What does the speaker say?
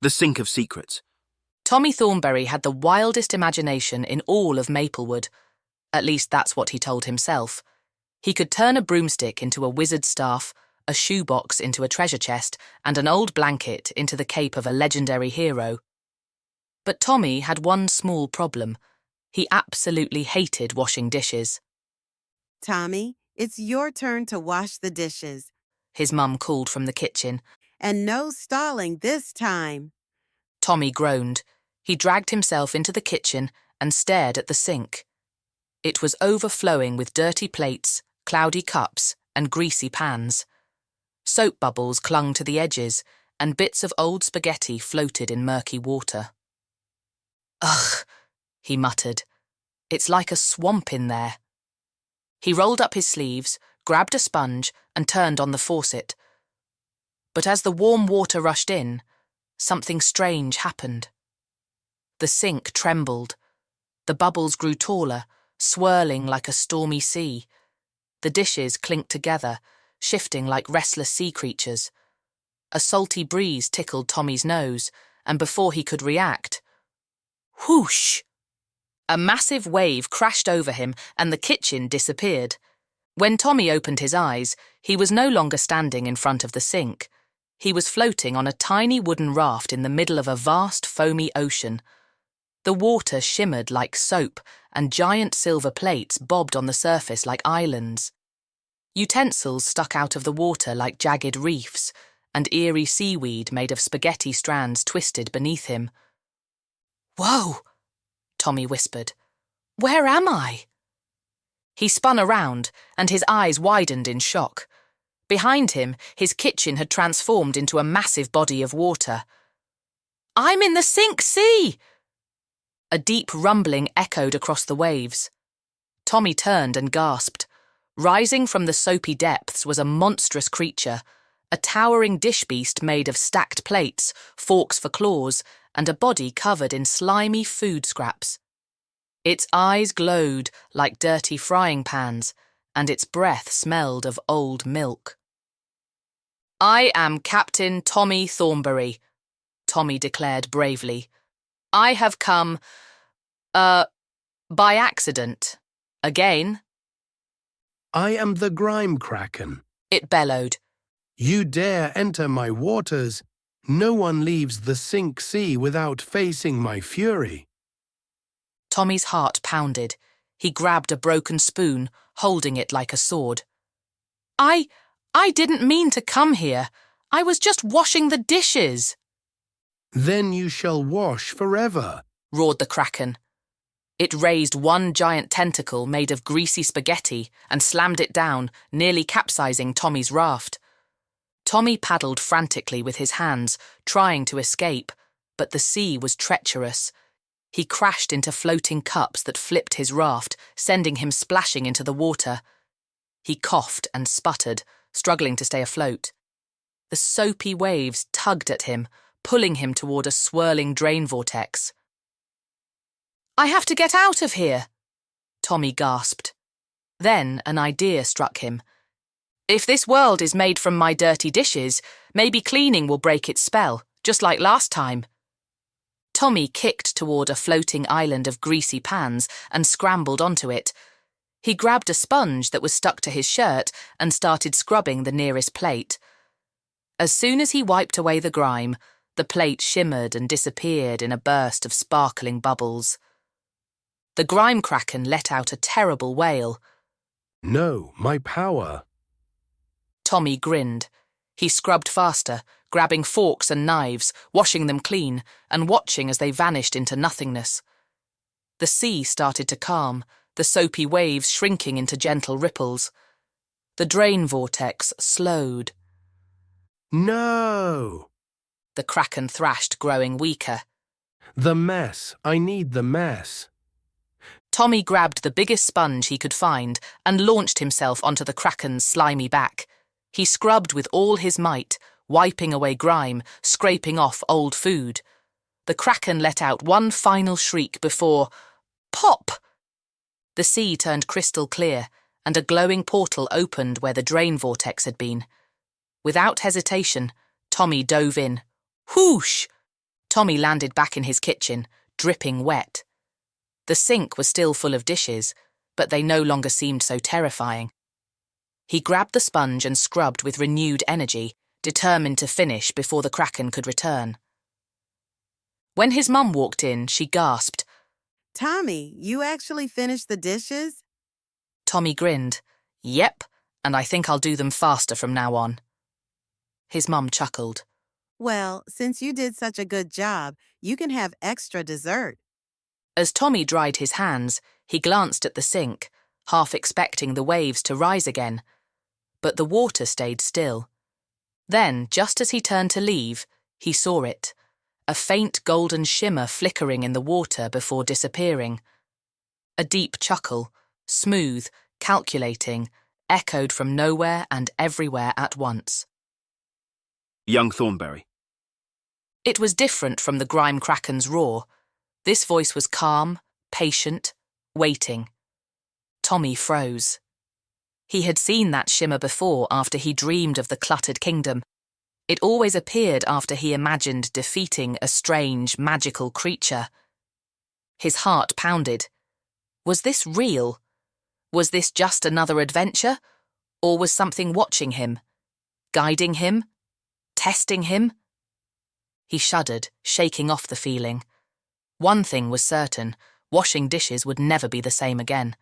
The sink of secrets. Tommy Thornberry had the wildest imagination in all of Maplewood. At least that's what he told himself. He could turn a broomstick into a wizard's staff, a shoebox into a treasure chest, and an old blanket into the cape of a legendary hero. But Tommy had one small problem. He absolutely hated washing dishes. Tommy, it's your turn to wash the dishes. His mum called from the kitchen. And no stalling this time. Tommy groaned. He dragged himself into the kitchen and stared at the sink. It was overflowing with dirty plates, cloudy cups, and greasy pans. Soap bubbles clung to the edges, and bits of old spaghetti floated in murky water. Ugh, he muttered. It's like a swamp in there. He rolled up his sleeves, grabbed a sponge, and turned on the faucet. But as the warm water rushed in, something strange happened. The sink trembled. The bubbles grew taller, swirling like a stormy sea. The dishes clinked together, shifting like restless sea creatures. A salty breeze tickled Tommy's nose, and before he could react, whoosh! A massive wave crashed over him and the kitchen disappeared. When Tommy opened his eyes, he was no longer standing in front of the sink. He was floating on a tiny wooden raft in the middle of a vast, foamy ocean. The water shimmered like soap, and giant silver plates bobbed on the surface like islands. Utensils stuck out of the water like jagged reefs, and eerie seaweed made of spaghetti strands twisted beneath him. "Whoa!" Tommy whispered. "Where am I?" He spun around, and his eyes widened in shock. Behind him, his kitchen had transformed into a massive body of water. "I'm in the sink sea!" A deep rumbling echoed across the waves. Tommy turned and gasped. Rising from the soapy depths was a monstrous creature, a towering dish beast made of stacked plates, forks for claws, and a body covered in slimy food scraps. Its eyes glowed like dirty frying pans, and its breath smelled of old milk. "I am Captain Tommy Thornberry," Tommy declared bravely. "I have come, by accident. Again." "I am the Grime Kraken," it bellowed. "You dare enter my waters. No one leaves the sink sea without facing my fury." Tommy's heart pounded. He grabbed a broken spoon, holding it like a sword. I didn't mean to come here. I was just washing the dishes." "Then you shall wash forever," roared the Kraken. It raised one giant tentacle made of greasy spaghetti and slammed it down, nearly capsizing Tommy's raft. Tommy paddled frantically with his hands, trying to escape, but the sea was treacherous. He crashed into floating cups that flipped his raft, sending him splashing into the water. He coughed and sputtered, struggling to stay afloat. The soapy waves tugged at him, pulling him toward a swirling drain vortex. "I have to get out of here," Tommy gasped. Then an idea struck him. "If this world is made from my dirty dishes, maybe cleaning will break its spell, just like last time." Tommy kicked toward a floating island of greasy pans and scrambled onto it. He grabbed a sponge that was stuck to his shirt and started scrubbing the nearest plate. As soon as he wiped away the grime, the plate shimmered and disappeared in a burst of sparkling bubbles. The Grime Kraken let out a terrible wail. "No, my power." Tommy grinned. He scrubbed faster, grabbing forks and knives, washing them clean, and watching as they vanished into nothingness. The sea started to calm, the soapy waves shrinking into gentle ripples. The drain vortex slowed. "No!" The Kraken thrashed, growing weaker. "The mess. I need the mess." Tommy grabbed the biggest sponge he could find and launched himself onto the Kraken's slimy back. He scrubbed with all his might, wiping away grime, scraping off old food. The Kraken let out one final shriek before... pop! The sea turned crystal clear, and a glowing portal opened where the drain vortex had been. Without hesitation, Tommy dove in. Whoosh! Tommy landed back in his kitchen, dripping wet. The sink was still full of dishes, but they no longer seemed so terrifying. He grabbed the sponge and scrubbed with renewed energy, determined to finish before the Kraken could return. When his mum walked in, she gasped. Tommy, you actually finished the dishes? Tommy grinned. Yep, and I think I'll do them faster from now on. His mum chuckled. Well, since you did such a good job, you can have extra dessert. As Tommy dried his hands, he glanced at the sink, half expecting the waves to rise again. But the water stayed still. Then, just as he turned to leave, he saw it, a faint golden shimmer flickering in the water before disappearing. A deep chuckle, smooth, calculating, echoed from nowhere and everywhere at once. Young Thornberry. It was different from the Grime Kraken's roar. This voice was calm, patient, waiting. Tommy froze. He had seen that shimmer before after he dreamed of the cluttered kingdom. It always appeared after he imagined defeating a strange, magical creature. His heart pounded. Was this real? Was this just another adventure? Or was something watching him? Guiding him? Testing him? He shuddered, shaking off the feeling. One thing was certain, washing dishes would never be the same again.